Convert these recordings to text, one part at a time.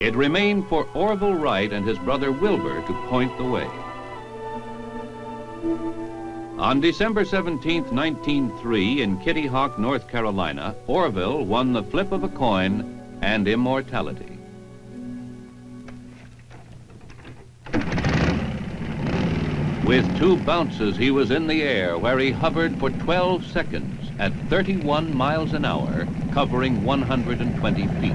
It remained for Orville Wright and his brother Wilbur to point the way. On December 17, 1903, in Kitty Hawk, North Carolina, Orville won the flip of a coin and immortality. With 2 bounces, he was in the air, where he hovered for 12 seconds at 31 miles an hour, covering 120 feet.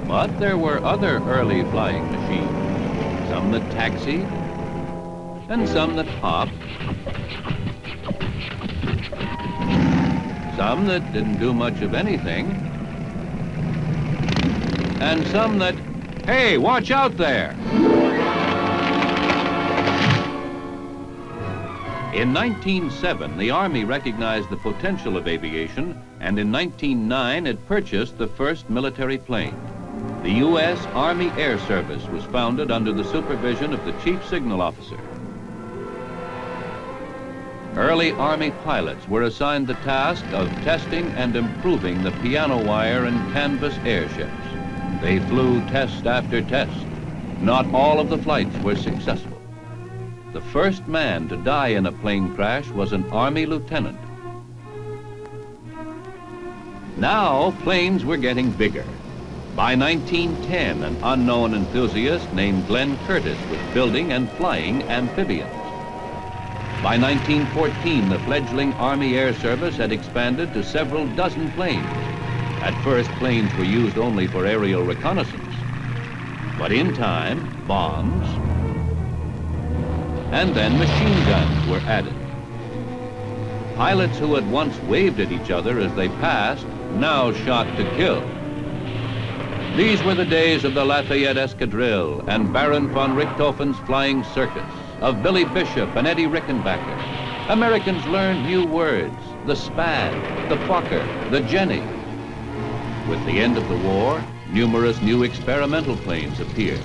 But there were other early flying machines, some that taxied, and some that hopped, some that didn't do much of anything, and some that, hey, watch out there! In 1907, the Army recognized the potential of aviation, and in 1909 it purchased the first military plane. The U.S. Army Air Service was founded under the supervision of the Chief Signal Officer. Early Army pilots were assigned the task of testing and improving the piano wire and canvas airships. They flew test after test. Not all of the flights were successful. The first man to die in a plane crash was an Army lieutenant. Now, planes were getting bigger. By 1910, an unknown enthusiast named Glenn Curtis was building and flying amphibians. By 1914, the fledgling Army Air Service had expanded to several dozen planes. At first, planes were used only for aerial reconnaissance. But in time, bombs, and then machine guns were added. Pilots who had once waved at each other as they passed now shot to kill. These were the days of the Lafayette Escadrille and Baron von Richthofen's Flying Circus, of Billy Bishop and Eddie Rickenbacker. Americans learned new words, the Spad, the Fokker, the Jenny. With the end of the war, numerous new experimental planes appeared.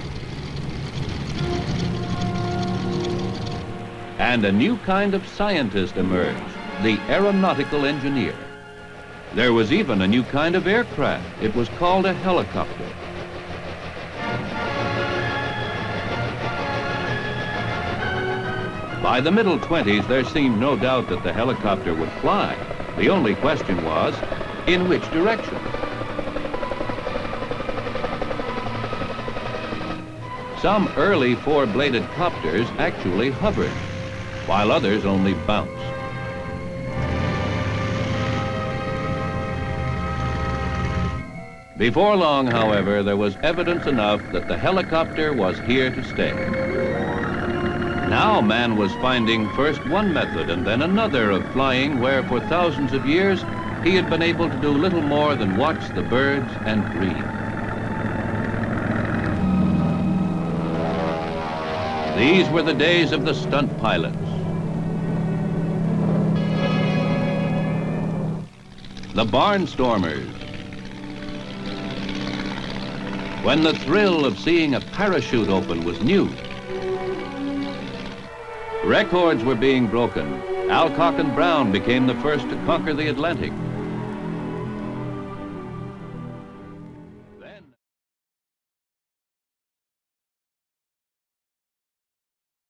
And a new kind of scientist emerged, the aeronautical engineer. There was even a new kind of aircraft. It was called a helicopter. By the middle 20s, there seemed no doubt that the helicopter would fly. The only question was, in which direction? Some early 4-bladed copters actually hovered, while others only bounced. Before long, however, there was evidence enough that the helicopter was here to stay. Now man was finding first one method and then another of flying where for thousands of years he had been able to do little more than watch the birds and breathe. These were the days of the stunt pilots. The barnstormers. When the thrill of seeing a parachute open was new. Records were being broken. Alcock and Brown became the first to conquer the Atlantic.